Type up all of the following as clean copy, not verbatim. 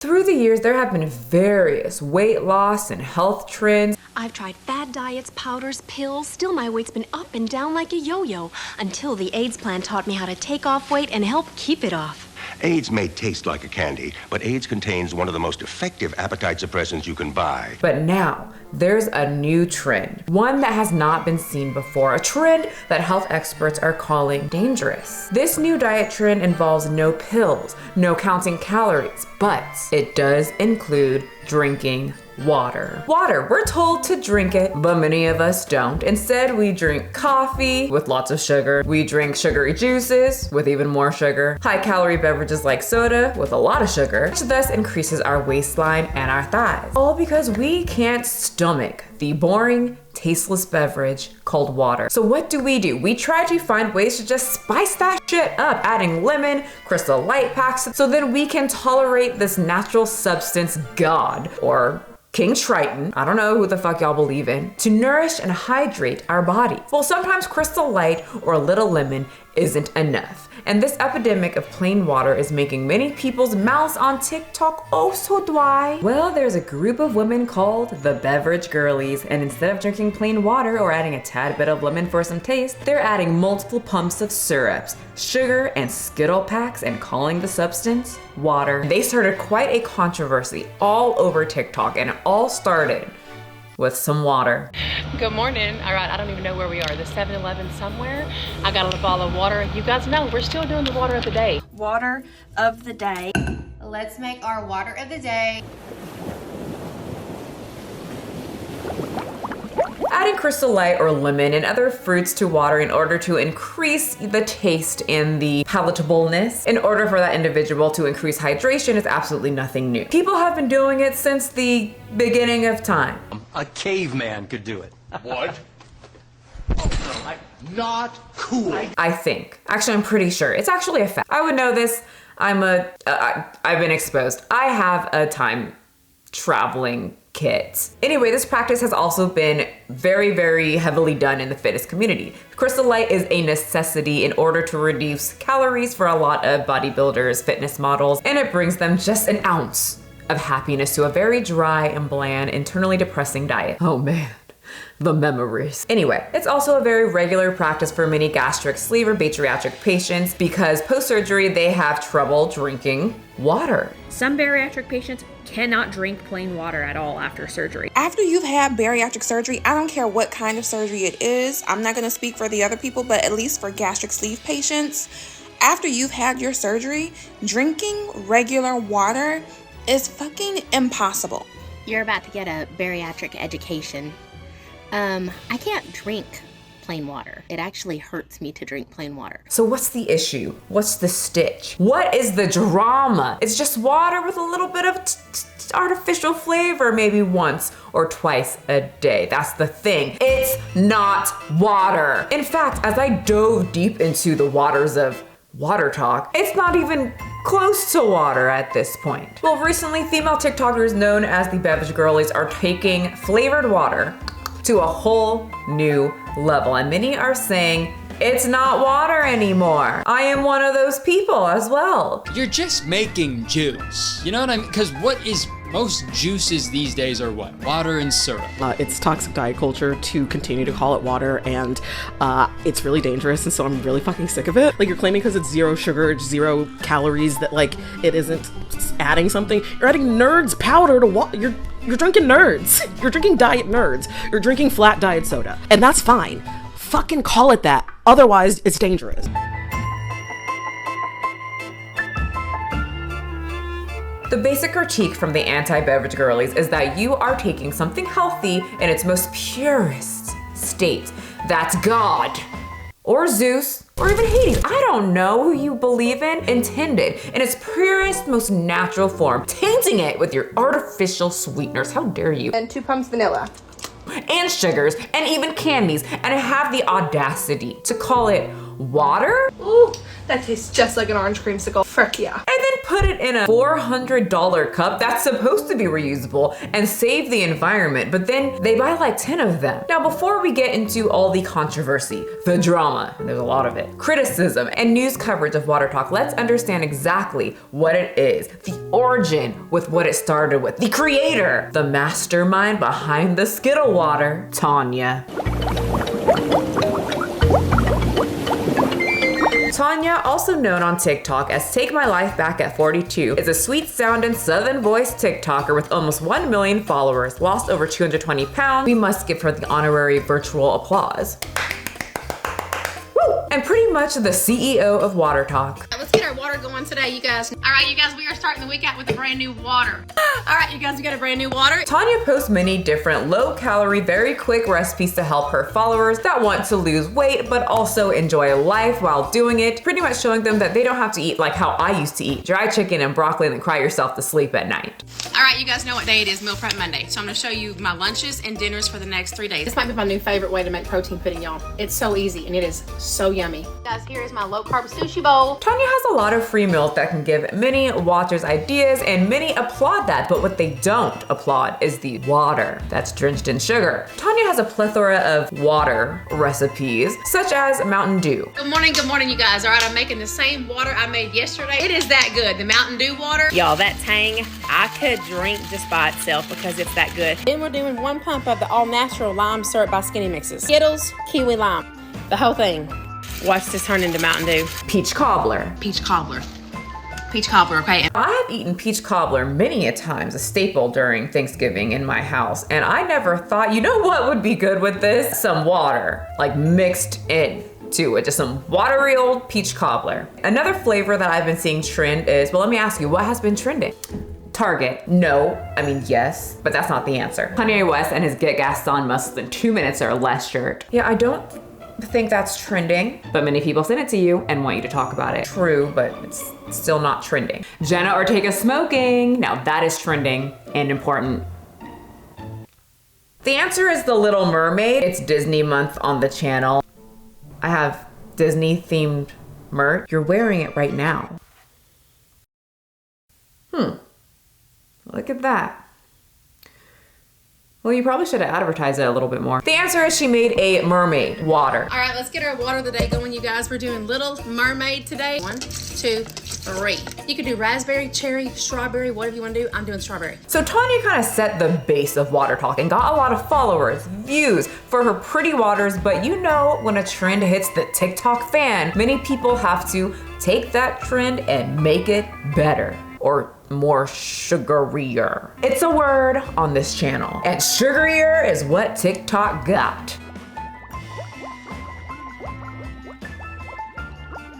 Through the years, there have been various weight loss and health trends. I've tried fad diets, powders, pills. Still, my weight's been up and down like a yo-yo until the AIDS plan taught me how to take off weight and help keep it off. AIDS may taste like a candy, but AIDS contains one of the most effective appetite suppressants you can buy. But now, there's a new trend, one that has not been seen before, a trend that health experts are calling dangerous. This new diet trend involves no pills, no counting calories, but it does include drinking water. Water, we're told to drink it, but many of us don't. Instead, we drink coffee with lots of sugar. We drink sugary juices with even more sugar. High-calorie beverages like soda with a lot of sugar, which thus increases our waistline and our thighs. All because we can't stomach the boring, tasteless beverage called water. So what do? We try to find ways to just spice that shit up, adding lemon, Crystal Light packs, so then we can tolerate this natural substance god, or King Triton, I don't know who the fuck y'all believe in, to nourish and hydrate our bodies. Well, sometimes Crystal Light or Little Lemon isn't enough. And this epidemic of plain water is making many people's mouths on TikTok oh so dry. Well, there's a group of women called the Beverage Girlies, and instead of drinking plain water or adding a tad bit of lemon for some taste, they're adding multiple pumps of syrups, sugar, and Skittle packs and calling the substance water. They started quite a controversy all over TikTok, and it all started with some water. Good morning. All right, I don't even know where we are. The 7-Eleven somewhere. I got a bottle of water. You guys know we're still doing the water of the day. Water of the day. Let's make our water of the day. Adding Crystal Light or lemon and other fruits to water in order to increase the taste and the palatableness in order for that individual to increase hydration is absolutely nothing new. People have been doing it since the beginning of time. A caveman could do it. What? Not cool. I think. Actually, I'm pretty sure. It's actually a fact. I would know this. I've been exposed. I have a time traveling kit. Anyway, this practice has also been very, very heavily done in the fitness community. Crystal Light is a necessity in order to reduce calories for a lot of bodybuilders, fitness models, and it brings them just an ounce of happiness to a very dry and bland, internally depressing diet. Oh man, the memories. Anyway, it's also a very regular practice for many gastric sleeve or bariatric patients because post-surgery they have trouble drinking water. Some bariatric patients cannot drink plain water at all after surgery. After you've had bariatric surgery, I don't care what kind of surgery it is. I'm not going to speak for the other people, but at least for gastric sleeve patients, after you've had your surgery, drinking regular water is fucking impossible. You're about to get a bariatric education. I can't drink plain water. It actually hurts me to drink plain water. So what's the issue? What's the stitch? What is the drama? It's just water with a little bit of artificial flavor, maybe once or twice a day. That's the thing. It's not water. In fact, as I dove deep into the waters of Watertok, it's not even close to water at this point. Well, recently, female TikTokers known as the Beverage Girlies are taking flavored water to a whole new level, and many are saying it's not water anymore. I am one of those people as well. You're just making juice. You know what I mean? Because what is most juices these days are what? Water and syrup. It's toxic diet culture to continue to call it water, and it's really dangerous, and so I'm really fucking sick of it. Like, you're claiming because it's zero sugar, 0 calories, that like it isn't adding something. You're adding Nerds powder to water. You're drinking Nerds. You're drinking diet Nerds. You're drinking flat diet soda, and that's fine. Fucking call it that. Otherwise, it's dangerous. The basic critique from the anti-beverage girlies is that you are taking something healthy in its most purest state. That's God, or Zeus, or even Hades. I don't know who you believe in, intended in its purest, most natural form, tainting it with your artificial sweeteners. How dare you? And 2 pumps vanilla. And sugars, and even candies, and have the audacity to call it water? Ooh, that tastes just like an orange creamsicle. Frick yeah. And then put put it in a $400 cup that's supposed to be reusable and save the environment, but then they buy like 10 of them. Now, before we get into all the controversy, the drama, and there's a lot of it, criticism, and news coverage of Watertok, let's understand exactly what it is, the origin with what it started with, the creator, the mastermind behind the Skittle water, Tanya. Tanya, also known on TikTok as Take My Life Back at 42, is a sweet-sounding southern voice TikToker with almost 1 million followers, lost over 220 pounds. We must give her the honorary virtual applause. Woo! And pretty much the CEO of Watertok. Let's get our water going today, you guys. All right, you guys, we are starting the week out with a brand new water. All right, you guys, we got a brand new water. Tanya posts many different low-calorie, very quick recipes to help her followers that want to lose weight, but also enjoy life while doing it, pretty much showing them that they don't have to eat like how I used to eat, dry chicken and broccoli and then cry yourself to sleep at night. All right, you guys know what day it is, Meal Prep Monday. So I'm gonna show you my lunches and dinners for the next 3 days. This might be my new favorite way to make protein pudding, y'all. It's so easy and it is so yummy. Guys, here is my low-carb sushi bowl. Tanya has a lot of free meals that can give many watchers ideas, and many applaud that, but what they don't applaud is the water that's drenched in sugar. Tanya has a plethora of water recipes, such as Mountain Dew. Good morning, you guys. All right, I'm making the same water I made yesterday. It is that good, the Mountain Dew water. Y'all, that tang, I could drink just by itself because it's that good. Then we're doing 1 pump of the all-natural lime syrup by Skinny Mixes. Skittles, kiwi lime, the whole thing. Watch this turn into Mountain Dew. Peach cobbler. Peach cobbler. Peach cobbler, okay? I've eaten peach cobbler many a times, a staple during Thanksgiving in my house, and I never thought, you know what would be good with this? Some water, like mixed in to it, just some watery old peach cobbler. Another flavor that I've been seeing trend is, well, let me ask you, what has been trending? Target. No, I mean yes, but that's not the answer. Kanye West and his Get Gassed on Less Than 2 Minutes or Less shirt. Yeah, I don't think that's trending, but many people send it to you and want you to talk about it. True, but it's still not trending. Jenna Ortega smoking. Now that is trending and important. The answer is The Little Mermaid. It's Disney month on the channel. I have Disney themed merch. You're wearing it right now. Look at that. Well, you probably should have advertised it a little bit more. The answer is she made a mermaid water. All right, let's get our water of the day going, you guys. We're doing Little Mermaid today. 1, 2, 3. You could do raspberry, cherry, strawberry, whatever you want to do. I'm doing strawberry. So Tanya kind of set the base of Watertok and got a lot of followers, views for her pretty waters, but you know when a trend hits the TikTok fan, many people have to take that trend and make it better or more sugarier. It's a word on this channel, and sugarier is what TikTok got.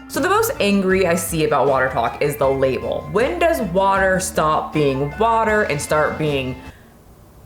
So the most angry I see about Watertok is the label. When does water stop being water and start being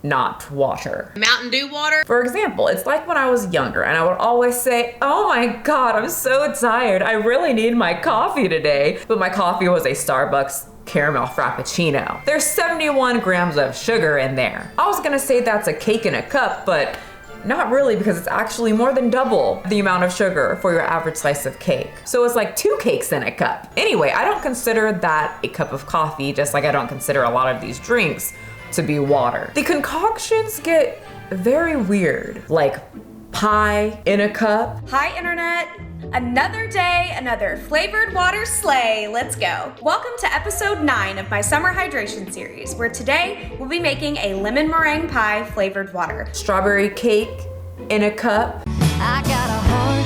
not water? Mountain Dew water. For example, it's like when I was younger and I would always say, oh my God, I'm so tired. I really need my coffee today. But my coffee was a Starbucks caramel frappuccino. There's 71 grams of sugar in there. I was gonna say that's a cake in a cup, but not really, because it's actually more than double the amount of sugar for your average slice of cake. So it's like 2 cakes in a cup. Anyway, I don't consider that a cup of coffee, just like I don't consider a lot of these drinks to be water. The concoctions get very weird, like pie in a cup. Hi, Internet. Another day, another flavored water sleigh. Let's go. Welcome to episode 9 of my summer hydration series, where today we'll be making a lemon meringue pie flavored water. Strawberry cake in a cup. I got a heart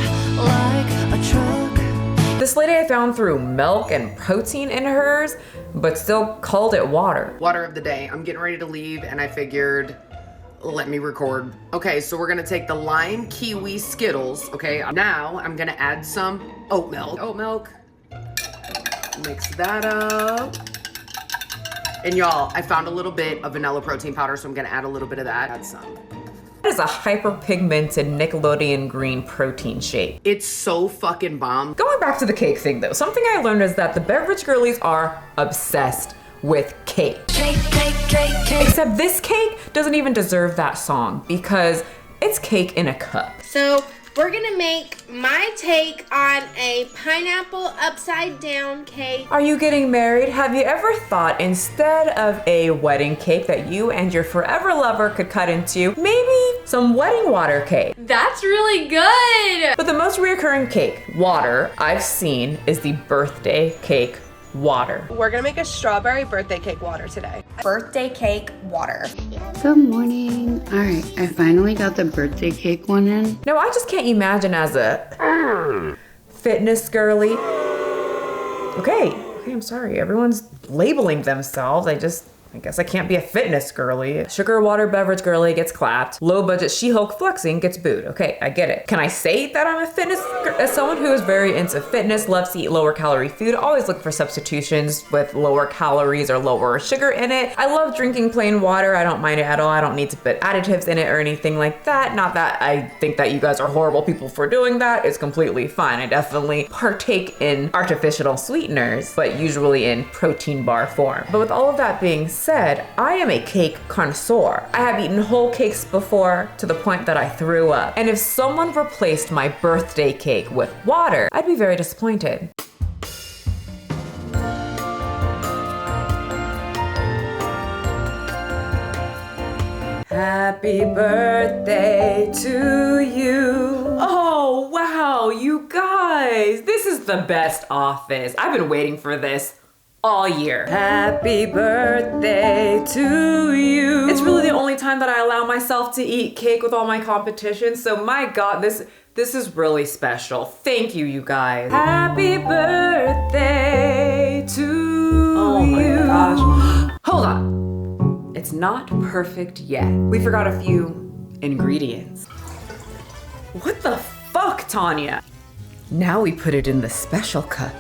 like a truck. This lady I found threw milk and protein in hers, but still called it water. Water of the day. I'm getting ready to leave and I figured, let me record. Okay, so we're gonna take the lime kiwi Skittles, okay? Now I'm gonna add some oat milk. Oat milk. Mix that up. And y'all, I found a little bit of vanilla protein powder, so I'm gonna add a little bit of that. Add some. That is a hyper-pigmented Nickelodeon green protein shake. It's so fucking bomb. Going back to the cake thing though, something I learned is that the Beverage girlies are obsessed with cake. Cake, cake, cake, cake. Except this cake doesn't even deserve that song because it's cake in a cup. So We're gonna make my take on a pineapple upside down cake. Are you getting married? Have you ever thought instead of a wedding cake that you and your forever lover could cut into, maybe some wedding water cake? That's really good! But the most reoccurring cake, water, I've seen is the birthday cake water. We're gonna make a strawberry birthday cake water today. Birthday cake water. Good morning. All right, I finally got the birthday cake one in. No, I just can't imagine as a fitness girly. Okay, I'm sorry. Everyone's labeling themselves. I guess I can't be a fitness girly. Sugar water beverage girly gets clapped. Low budget She-Hulk flexing gets booed. Okay, I get it. Can I say that I'm a fitness, as someone who is very into fitness, loves to eat lower calorie food, always look for substitutions with lower calories or lower sugar in it. I love drinking plain water. I don't mind it at all. I don't need to put additives in it or anything like that. Not that I think that you guys are horrible people for doing that. It's completely fine. I definitely partake in artificial sweeteners, but usually in protein bar form. But with all of that being said, I am a cake connoisseur. I have eaten whole cakes before to the point that I threw up. And if someone replaced my birthday cake with water, I'd be very disappointed. Happy birthday to you. Oh, wow, you guys. This is the best office. I've been waiting for this all year. Happy birthday to you. It's really the only time that I allow myself to eat cake with all my competition. So my God, this is really special. Thank you, you guys. Happy birthday to you. Oh my gosh. Hold on. It's not perfect yet. We forgot a few ingredients. What the fuck, Tanya? Now we put it in the special cup.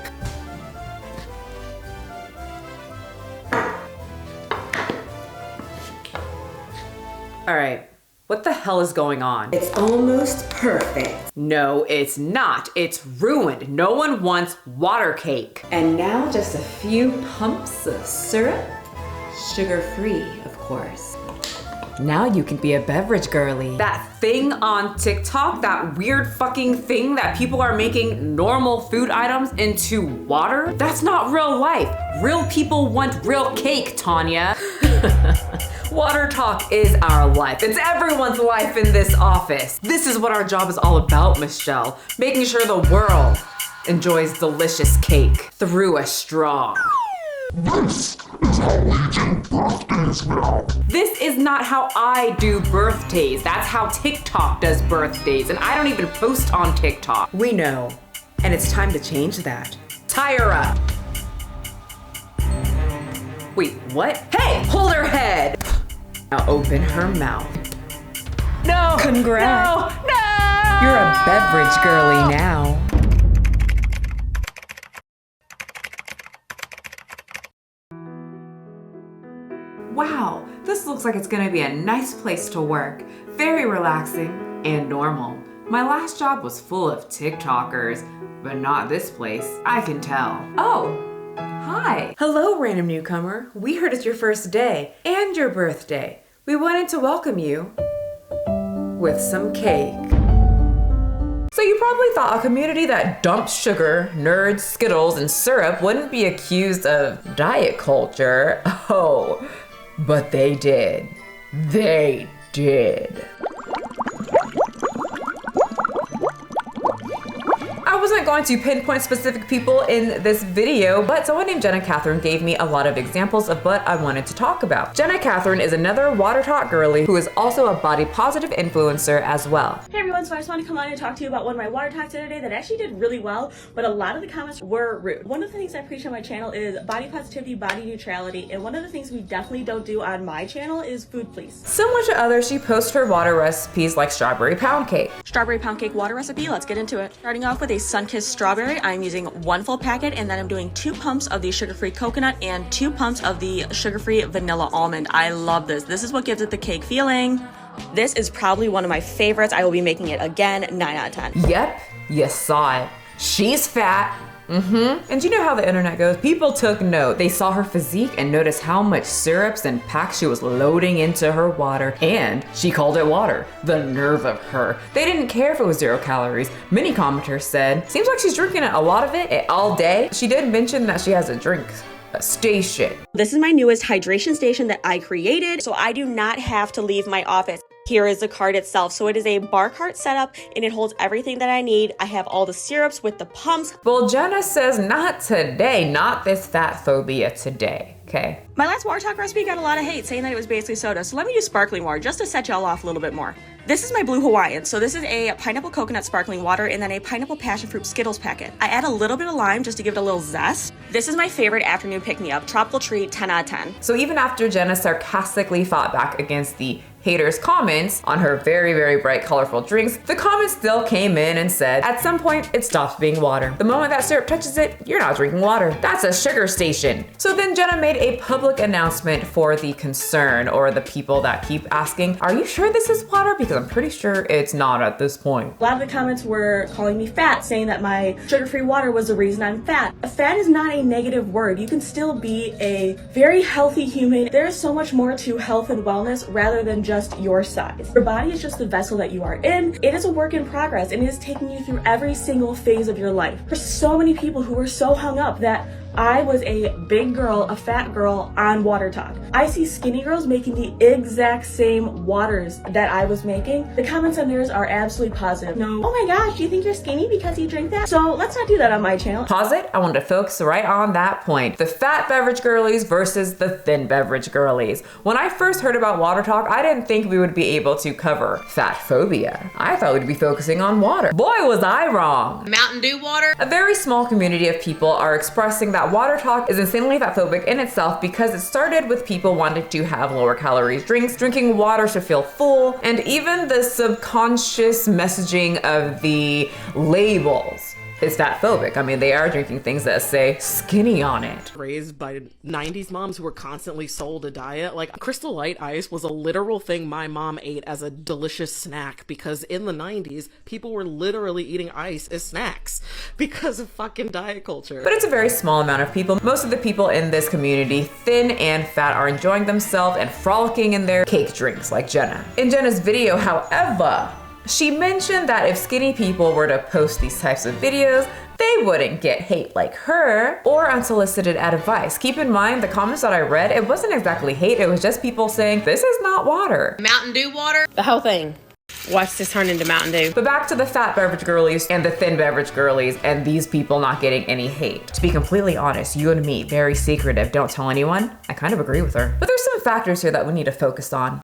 All right, what the hell is going on? It's almost perfect. No, it's not. It's ruined. No one wants water cake. And now just a few pumps of syrup. Sugar-free, of course. Now you can be a beverage girly. That thing on TikTok, that weird fucking thing that people are making normal food items into water, that's not real life. Real people want real cake, Tanya. Watertok is our life. It's everyone's life in this office. This is what our job is all about, Michelle. Making sure the world enjoys delicious cake through a straw. This is how we do birthdays now. This is not how I do birthdays. That's how TikTok does birthdays, and I don't even post on TikTok. We know, and it's time to change that. Tie her up. Wait, what? Hey, hold her head. Now open her mouth. No. Congrats. No. You're a beverage girly now. Wow, this looks like it's gonna be a nice place to work. Very relaxing and normal. My last job was full of TikTokers, but not this place, I can tell. Oh, hi. Hello, random newcomer. We heard it's your first day and your birthday. We wanted to welcome you with some cake. So you probably thought a community that dumps sugar, nerds, Skittles, and syrup wouldn't be accused of diet culture. Oh, but they did. They did. I wasn't going to pinpoint specific people in this video, but someone named Jenna Catherine gave me a lot of examples of what I wanted to talk about. Jenna Catherine is another Watertok girly who is also a body positive influencer as well. Hey everyone, so I just want to come on and talk to you about one of my Watertoks the other day that actually did really well, but a lot of the comments were rude. One of the things I preach on my channel is body positivity, body neutrality, and one of the things we definitely don't do on my channel is food please. Similar to others, she posts her water recipes like strawberry pound cake. Strawberry pound cake water recipe, let's get into it. Starting off with a sun-kissed strawberry, I'm using 1 full packet, and then I'm doing 2 pumps of the sugar-free coconut and 2 pumps of the sugar-free vanilla almond. I love this. This is what gives it the cake feeling. This is probably one of my favorites. I will be making it again, 9 out of 10. Yep, you saw it. She's fat, And you know how the internet goes. People took note. They saw her physique and noticed how much syrups and packs she was loading into her water, and she called it water. The nerve of her. They didn't care if it was 0 calories. Many commenters said, seems like she's drinking a lot of it all day. She did mention that she has a drink station. This is my newest hydration station that I created, so I do not have to leave my office. Here is the cart itself. So it is a bar cart setup and it holds everything that I need. I have all the syrups with the pumps. Well, Jenna says not today, not this fat phobia today. Okay. My last Watertok recipe got a lot of hate saying that it was basically soda. So let me do sparkling water just to set y'all off a little bit more. This is my Blue Hawaiian. So this is a pineapple coconut sparkling water and then a pineapple passion fruit Skittles packet. I add a little bit of lime just to give it a little zest. This is my favorite afternoon pick-me-up. Tropical treat, 10 out of 10. So even after Jenna sarcastically fought back against the haters' comments on her very, very bright, colorful drinks, the comments still came in and said, at some point, it stops being water. The moment that syrup touches it, you're not drinking water. That's a sugar station. So then Jenna made a public announcement for the concern, or the people that keep asking, are you sure this is water? Because I'm pretty sure it's not at this point. A lot of the comments were calling me fat, saying that my sugar-free water was the reason I'm fat. Fat is not a negative word. You can still be a very healthy human. There's so much more to health and wellness rather than just your size. Your body is just the vessel that you are in. It is a work in progress and it is taking you through every single phase of your life. There's so many people who are so hung up that I was a big girl, a fat girl on Watertok. I see skinny girls making the exact same waters that I was making. The comments on theirs are absolutely positive. No, oh my gosh, do you think you're skinny because you drink that? So let's not do that on my channel. Pause it. I wanted to focus right on that point. The fat beverage girlies versus the thin beverage girlies. When I first heard about Watertok, I didn't think we would be able to cover fat phobia. I thought we'd be focusing on water. Boy, was I wrong. Mountain Dew water. A very small community of people are expressing that Watertok is insanely fat phobic in itself because it started with people wanting to have lower calories drinks, drinking water to feel full, and even the subconscious messaging of the labels is fat phobic. I mean, they are drinking things that say skinny on it. Raised by 90s moms who were constantly sold a diet. Like, Crystal Light Ice was a literal thing my mom ate as a delicious snack because in the 90s, people were literally eating ice as snacks because of fucking diet culture. But it's a very small amount of people. Most of the people in this community, thin and fat, are enjoying themselves and frolicking in their cake drinks like Jenna. In Jenna's video, however, she mentioned that if skinny people were to post these types of videos, they wouldn't get hate like her or unsolicited advice. Keep in mind, the comments that I read, it wasn't exactly hate, it was just people saying, this is not water. Mountain Dew water. The whole thing. Watch this turn into Mountain Dew. But back to the fat beverage girlies and the thin beverage girlies and these people not getting any hate. To be completely honest, you and me, very secretive, don't tell anyone, I kind of agree with her. But there's some factors here that we need to focus on.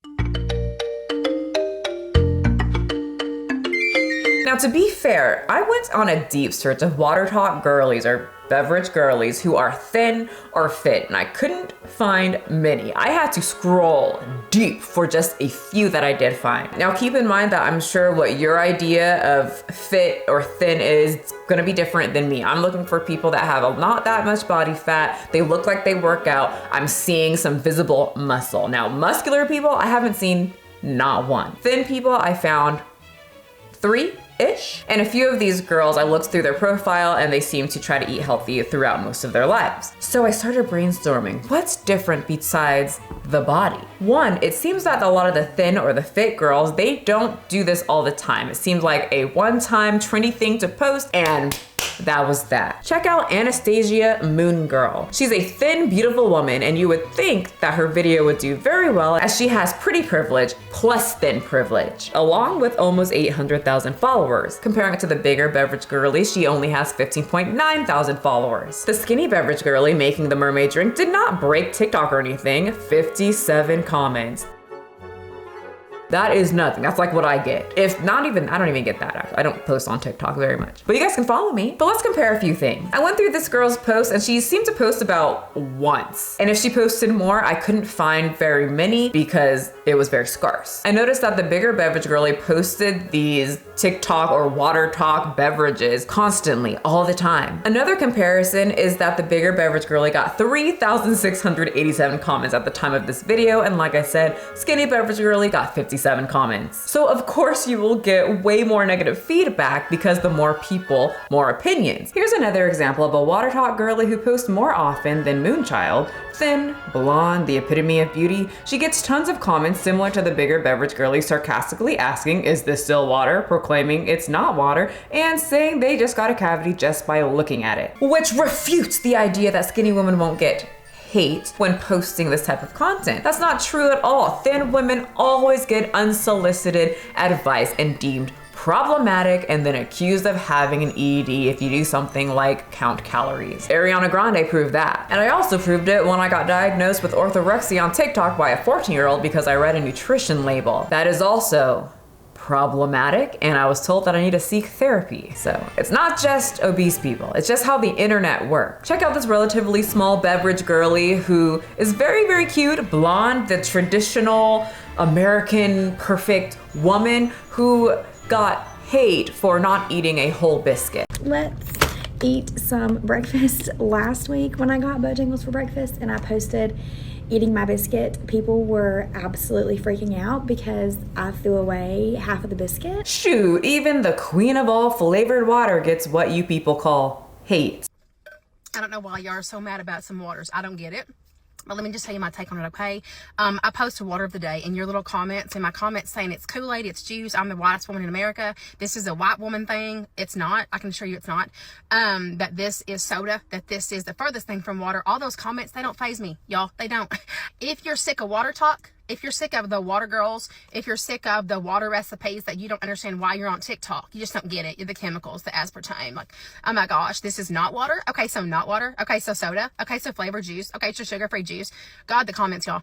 Now, to be fair, I went on a deep search of Watertok girlies or beverage girlies who are thin or fit, and I couldn't find many. I had to scroll deep for just a few that I did find. Now, keep in mind that I'm sure what your idea of fit or thin is gonna be different than me. I'm looking for people that have not that much body fat. They look like they work out. I'm seeing some visible muscle. Now, muscular people, I haven't seen not one. Thin people, I found 3-ish. And a few of these girls, I looked through their profile and they seem to try to eat healthy throughout most of their lives. So I started brainstorming, what's different besides the body? One, it seems that a lot of the thin or the fit girls, they don't do this all the time. It seems like a one-time trendy thing to post and that was that. Check out Anastasia Moon Girl. She's a thin, beautiful woman, and you would think that her video would do very well as she has pretty privilege plus thin privilege, along with almost 800,000 followers. Comparing it to the bigger beverage girlie, she only has 15.9 thousand followers. The skinny beverage girlie making the mermaid drink did not break TikTok or anything. 57 comments. That is nothing. That's like what I get. If not even, I don't even get that actually. I don't post on TikTok very much. But you guys can follow me. But let's compare a few things. I went through this girl's post and she seemed to post about once. And if she posted more, I couldn't find very many because it was very scarce. I noticed that the bigger beverage girlie posted these TikTok or Watertok beverages constantly, all the time. Another comparison is that the bigger beverage girlie got 3,687 comments at the time of this video. And like I said, skinny beverage girlie got 50 167 comments. So of course you will get way more negative feedback because the more people, more opinions. Here's another example of a Watertok girlie who posts more often than Moonchild. Thin, blonde, the epitome of beauty. She gets tons of comments similar to the bigger Beverage girlies sarcastically asking, is this still water? Proclaiming it's not water, and saying they just got a cavity just by looking at it. Which refutes the idea that skinny women won't get hate when posting this type of content. That's not true at all. Thin women always get unsolicited advice and deemed problematic and then accused of having an ED if you do something like count calories. Ariana Grande proved that. And I also proved it when I got diagnosed with orthorexia on TikTok by a 14-year-old because I read a nutrition label. That is also problematic, and I was told that I need to seek therapy. So it's not just obese people, it's just how the internet works. Check out this relatively small Beverage girlie who is very, very cute, blonde, the traditional American perfect woman who got hate for not eating a whole biscuit. Let's eat some breakfast. Last week when I got Bojangles for breakfast and I posted eating my biscuit, people were absolutely freaking out because I threw away half of the biscuit. Shoot, even the queen of all flavored water gets what you people call hate. I don't know why y'all are so mad about some waters. I don't get it. But let me just tell you my take on it, okay? I posted water of the day in your little comments, and my comments saying it's Kool-Aid, it's juice, I'm the whitest woman in America, this is a white woman thing. It's not. I can assure you it's not. That this is soda, that this is the furthest thing from water. All those comments, they don't faze me, y'all. They don't. If you're sick of Watertok, if you're sick of the water girls, if you're sick of the water recipes that you don't understand why you're on TikTok, you just don't get it. You're the chemicals, the aspartame. Like, oh my gosh, this is not water. Okay, so not water. Okay, so soda. Okay, so flavored juice. Okay, so sugar-free juice. God, the comments, y'all.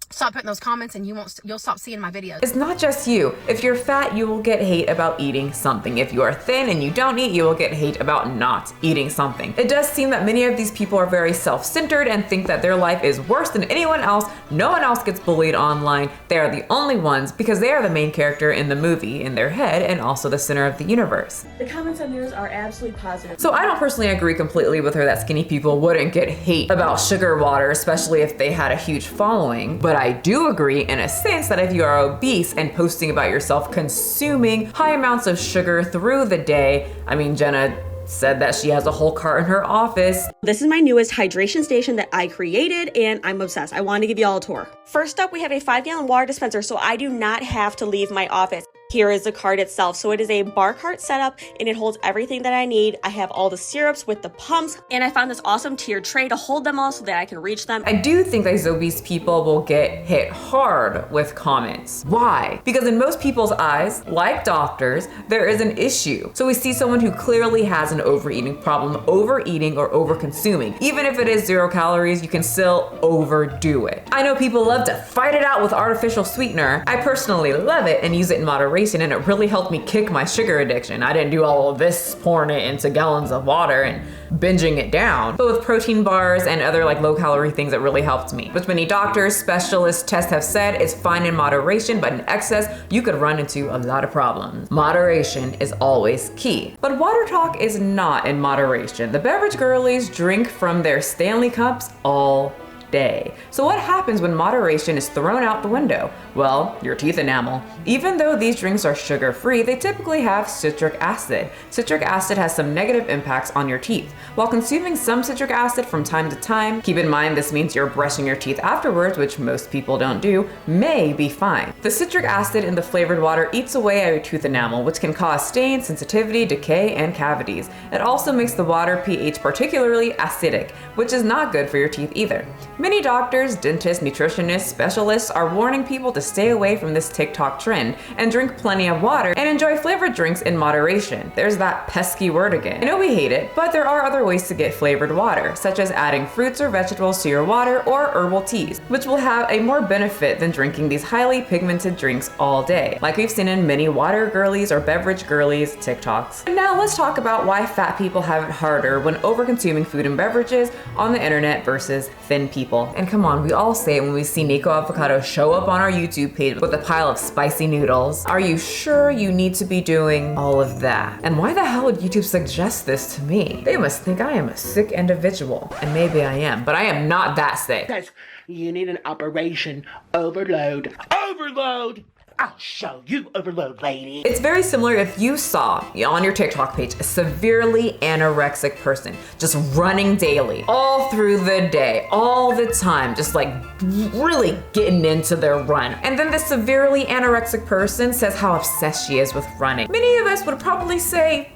Stop putting those comments and you'll stop seeing my videos. It's not just you. If you're fat, you will get hate about eating something. If you are thin and you don't eat, you will get hate about not eating something. It does seem that many of these people are very self-centered and think that their life is worse than anyone else. No one else gets bullied online. They are the only ones because they are the main character in the movie in their head and also the center of the universe. The comments on yours are absolutely positive. So I don't personally agree completely with her that skinny people wouldn't get hate about sugar water, especially if they had a huge following. But I do agree in a sense that if you are obese and posting about yourself consuming high amounts of sugar through the day, I mean, Jenna said that she has a whole cart in her office. This is my newest hydration station that I created and I'm obsessed. I wanted to give you all a tour. First up, we have a 5-gallon water dispenser, so I do not have to leave my office. Here is the cart itself. So it is a bar cart setup and it holds everything that I need. I have all the syrups with the pumps, and I found this awesome tiered tray to hold them all so that I can reach them. I do think these obese people will get hit hard with comments. Why? Because in most people's eyes, like doctors, there is an issue. So we see someone who clearly has an overeating problem, overeating or over-consuming. Even if it is 0 calories, you can still overdo it. I know people love to fight it out with artificial sweetener. I personally love it and use it in moderation, and it really helped me kick my sugar addiction. I didn't do all of this pouring it into gallons of water and binging it down. But with protein bars and other like low calorie things, it really helped me. Which many doctors, specialists, tests have said is fine in moderation, but in excess, you could run into a lot of problems. Moderation is always key. But Watertok is not in moderation. The Beverage girlies drink from their Stanley cups all day. So what happens when moderation is thrown out the window? Well, your teeth enamel. Even though these drinks are sugar-free, they typically have citric acid. Citric acid has some negative impacts on your teeth. While consuming some citric acid from time to time, keep in mind this means you're brushing your teeth afterwards, which most people don't do, may be fine. The citric acid in the flavored water eats away at your tooth enamel, which can cause stain, sensitivity, decay, and cavities. It also makes the water pH particularly acidic, which is not good for your teeth either. Many doctors, dentists, nutritionists, specialists are warning people to stay away from this TikTok trend and drink plenty of water and enjoy flavored drinks in moderation. There's that pesky word again. I know we hate it, but there are other ways to get flavored water, such as adding fruits or vegetables to your water or herbal teas, which will have a more benefit than drinking these highly pigmented drinks all day, like we've seen in many water girlies or Beverage girlies TikToks. And now let's talk about why fat people have it harder when over-consuming food and beverages on the internet versus thin people. people. And come on, we all say it when we see Nico Avocado show up on our YouTube page with a pile of spicy noodles. Are you sure you need to be doing all of that? And why the hell would YouTube suggest this to me? They must think I am a sick individual. And maybe I am, but I am not that sick. You need an operation overload. Overload! I'll show you overload, lady. It's very similar if you saw on your TikTok page a severely anorexic person just running daily, all through the day, all the time, just like really getting into their run. And then the severely anorexic person says how obsessed she is with running. Many of us would probably say,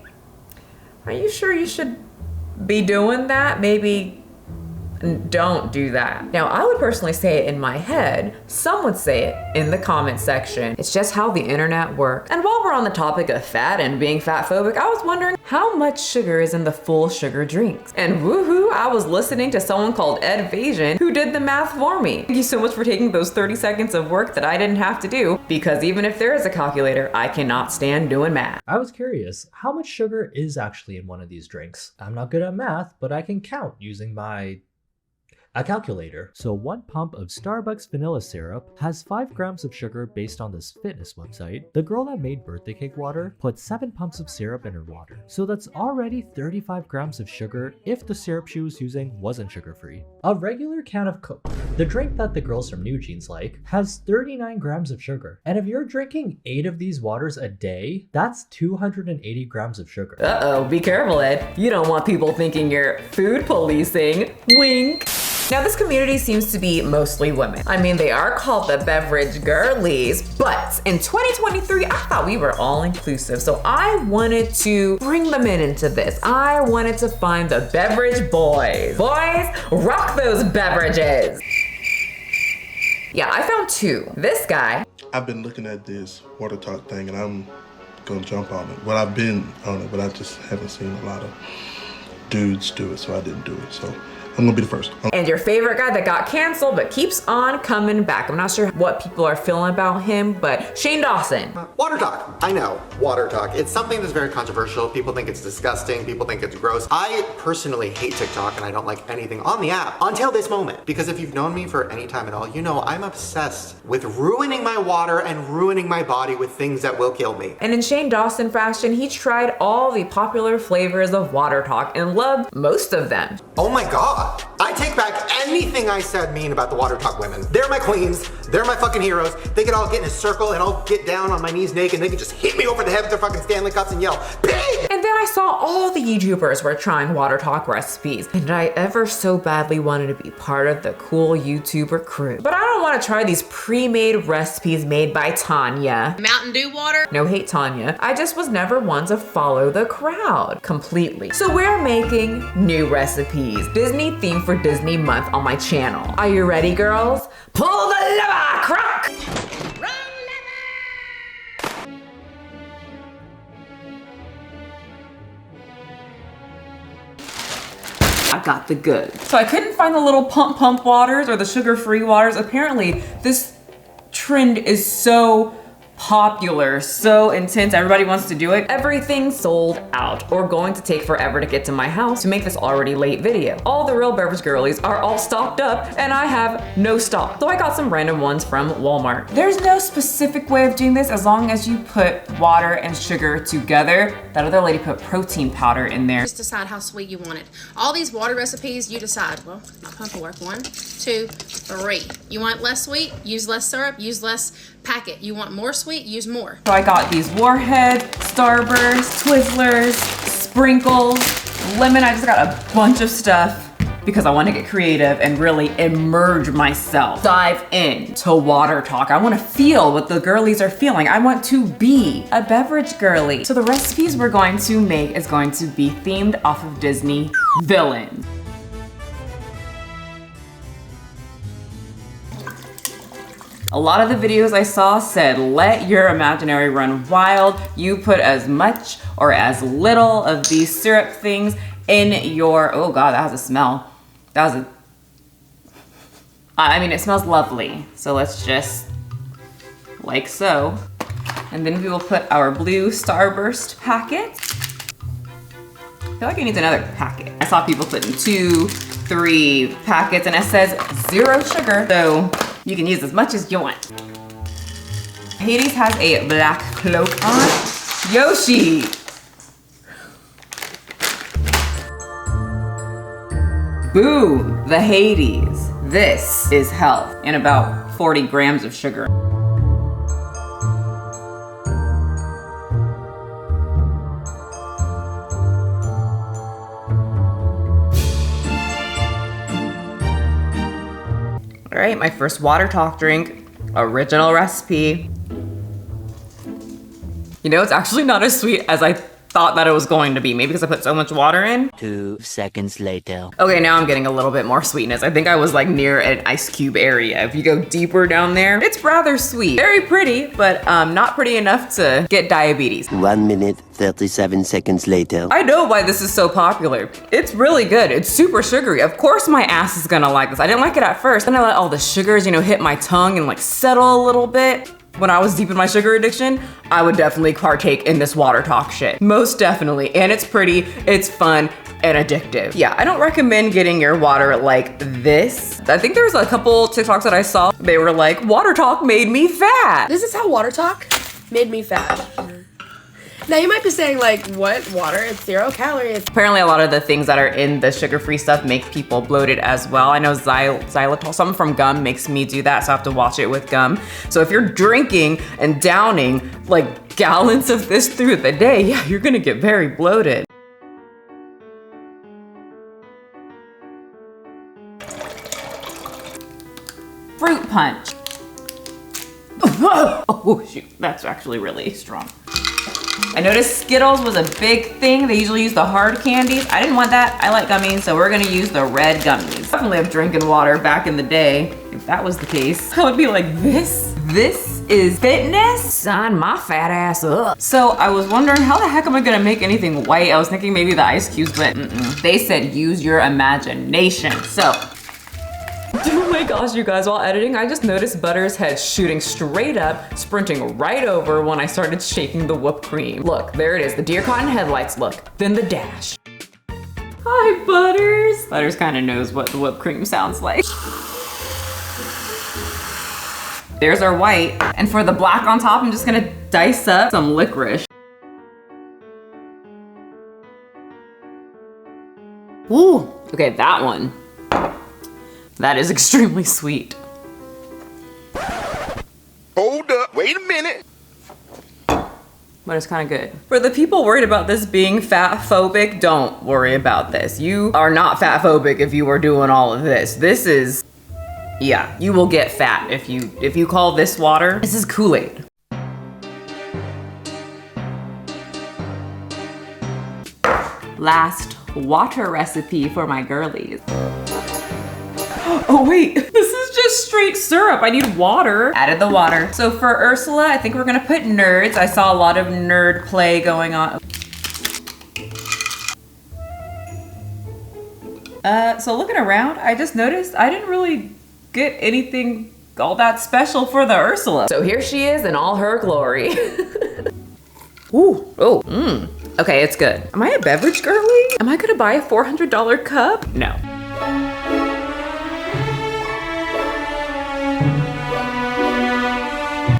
are you sure you should be doing that? Maybe don't do that. Now, I would personally say it in my head. Some would say it in the comment section. It's just how the internet works. And while we're on the topic of fat and being fat phobic, I was wondering how much sugar is in the full sugar drinks. And woohoo, I was listening to someone called Ed Vasion who did the math for me. Thank you so much for taking those 30 seconds of work that I didn't have to do, because even if there is a calculator, I cannot stand doing math. I was curious, how much sugar is actually in one of these drinks? I'm not good at math, but I can count using a calculator. So 1 pump of Starbucks vanilla syrup has 5 grams of sugar based on this fitness website. The girl that made birthday cake water put 7 pumps of syrup in her water. So that's already 35 grams of sugar if the syrup she was using wasn't sugar-free. A regular can of Coke, the drink that the girls from New Jeans like, has 39 grams of sugar. And if you're drinking 8 of these waters a day, that's 280 grams of sugar. Uh-oh, be careful, Ed. You don't want people thinking you're food policing. Wink. Now, this community seems to be mostly women. I mean, they are called the Beverage girlies, but in 2023, I thought we were all inclusive. So I wanted to bring them into this. I wanted to find the Beverage boys. Boys, rock those beverages. Yeah, I found 2. This guy. I've been looking at this Watertok thing and I'm gonna jump on it. Well, I've been on it, but I just haven't seen a lot of dudes do it, so I didn't do it. So I'm gonna be the first. And your favorite guy that got canceled but keeps on coming back. I'm not sure what people are feeling about him, but Shane Dawson. Watertok. I know, Watertok. It's something that's very controversial. People think it's disgusting. People think it's gross. I personally hate TikTok and I don't like anything on the app until this moment. Because if you've known me for any time at all, you know I'm obsessed with ruining my water and ruining my body with things that will kill me. And in Shane Dawson fashion, he tried all the popular flavors of Watertok and loved most of them. Oh my God. I take back anything I said mean about the Watertok women. They're my queens. They're my fucking heroes. They could all get in a circle and I'll get down on my knees naked and they can just hit me over the head with their fucking Stanley cups and yell, "Pig!" And then I saw all the YouTubers were trying Watertok recipes, and I ever so badly wanted to be part of the cool YouTuber crew. But I don't want to try these pre-made recipes made by Tanya. Mountain Dew water? No hate, Tanya. I just was never one to follow the crowd completely. So we're making new recipes. Disney theme for Disney month on my channel. Are you ready, girls? Pull the lever, crook! I got the goods. So I couldn't find the little pump waters or the sugar-free waters. Apparently, this trend is so popular, so intense, everybody wants to do it. Everything sold out or going to take forever to get to my house to make this already late video. All the real Beverage girlies are all stocked up and I have no stock. So I got some random ones from Walmart. There's no specific way of doing this as long as you put water and sugar together. That other lady put protein powder in there. Just decide how sweet you want it. All these water recipes, you decide. Well, my pump will work. 1, 2, 3. You want less sweet? Use less syrup, use less packet. You want more sweet? Use more. So I got these Warhead, Starburst, Twizzlers, sprinkles, lemon. I just got a bunch of stuff because I want to get creative and really immerse myself. Dive in to Watertok. I want to feel what the girlies are feeling. I want to be a Beverage girly. So the recipes we're going to make is going to be themed off of Disney villains. A lot of the videos I saw said, let your imaginary run wild. You put as much or as little of these syrup things in your, oh God, that has a smell. I mean, it smells lovely. So let's just, like so. And then we will put our blue Starburst packet. I feel like it needs another packet. I saw people putting 2, 3 packets and it says 0 sugar, so you can use as much as you want. Hades has a black cloak on. Yoshi! Boo, the Hades. This is health and about 40 grams of sugar. All right, my first Watertok drink, original recipe. You know, it's actually not as sweet as I thought that it was going to be, maybe because I put so much water in. 2 seconds later. Okay, now I'm getting a little bit more sweetness. I think I was like near an ice cube area. If you go deeper down there, it's rather sweet. Very pretty, but not pretty enough to get diabetes. 1 minute, 37 seconds later. I know why this is so popular. It's really good. It's super sugary. Of course my ass is gonna like this. I didn't like it at first. Then I let all the sugars, you know, hit my tongue and like settle a little bit. When I was deep in my sugar addiction, I would definitely partake in this Watertok shit. Most definitely. And it's pretty, it's fun, and addictive. Yeah, I don't recommend getting your water like this. I think there was a couple TikToks that I saw. They were like, Watertok made me fat. This is how Watertok made me fat. Now you might be saying like, what? Water? It's 0 calories. Apparently a lot of the things that are in the sugar-free stuff make people bloated as well. I know xylitol, something from gum makes me do that, so I have to watch it with gum. So if you're drinking and downing like gallons of this through the day, yeah, you're gonna get very bloated. Fruit punch. Whoa! Oh shoot, that's actually really strong. I noticed Skittles was a big thing. They usually use the hard candies. I didn't want that. I like gummies, so we're gonna use the red gummies. Definitely have drinking water back in the day. If that was the case, I would be like, this is fitness? Sign my fat ass up. So I was wondering, how the heck am I gonna make anything white? I was thinking maybe the ice cubes, but they said use your imagination. So, oh my gosh, you guys, while editing, I just noticed Butter's head shooting straight up, sprinting right over when I started shaking the whipped cream. Look, there it is, the deer cotton headlights, look, then the dash. Hi, Butters. Butters kind of knows what the whipped cream sounds like. There's our white. And for the black on top, I'm just gonna dice up some licorice. Ooh, okay, that one. That is extremely sweet. Hold up, wait a minute. But it's kind of good. For the people worried about this being fat phobic, don't worry about this. You are not fat phobic if you are doing all of this. This is, yeah, you will get fat if you call this water. This is Kool-Aid. Last water recipe for my girlies. Oh wait, this is just straight syrup. I need water. Added the water. So for Ursula, I think we're gonna put nerds. I saw a lot of nerd play going on. So looking around, I just noticed I didn't really get anything all that special for the Ursula. So here she is in all her glory. Ooh, oh, okay, it's good. Am I a beverage girly? Am I gonna buy a $400 cup? No.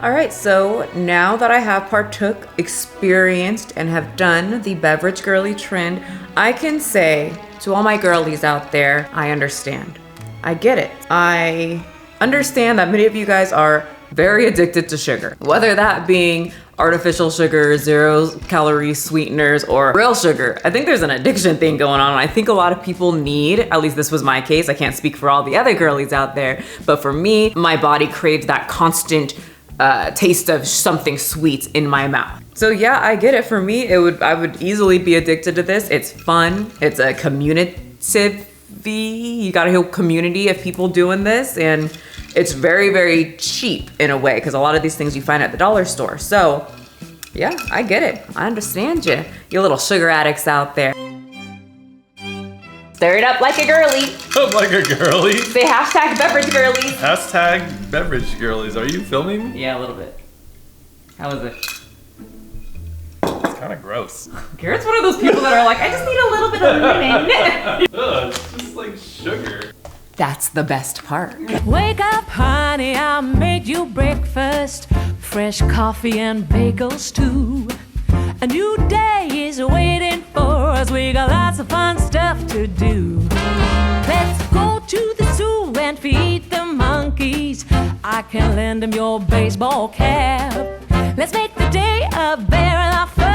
All right, so now that I have partook, experienced, and have done the beverage girly trend, I can say to all my girlies out there, I understand. I get it. I understand that many of you guys are very addicted to sugar, whether that being artificial sugar, 0 calorie sweeteners, or real sugar. I think there's an addiction thing going on. I think a lot of people need, at least this was my case, I can't speak for all the other girlies out there, but for me, my body craves that constant taste of something sweet in my mouth. So yeah, I get it. For me, I would easily be addicted to this. It's fun. It's a community. You got a whole community of people doing this, and it's very, very cheap in a way, because a lot of these things you find at the dollar store. So yeah, I get it. I understand you little sugar addicts out there. Stir it up like a girly. Like a girly? Say hashtag beverage girlies. Hashtag beverage girlies. Are you filming? Yeah, a little bit. How was it? It's kind kind of gross. Garrett's one of those people that are like, I just need a little bit of lemon. Ugh, it's just like sugar. That's the best part. Wake up, honey, I made you breakfast. Fresh coffee and bagels too. A new day is waiting for us. We got lots of fun stuff to do. Let's go to the zoo and feed the monkeys. I can lend them your baseball cap. Let's make the day a barrel of fun.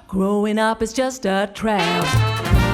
Growing up is just a trap.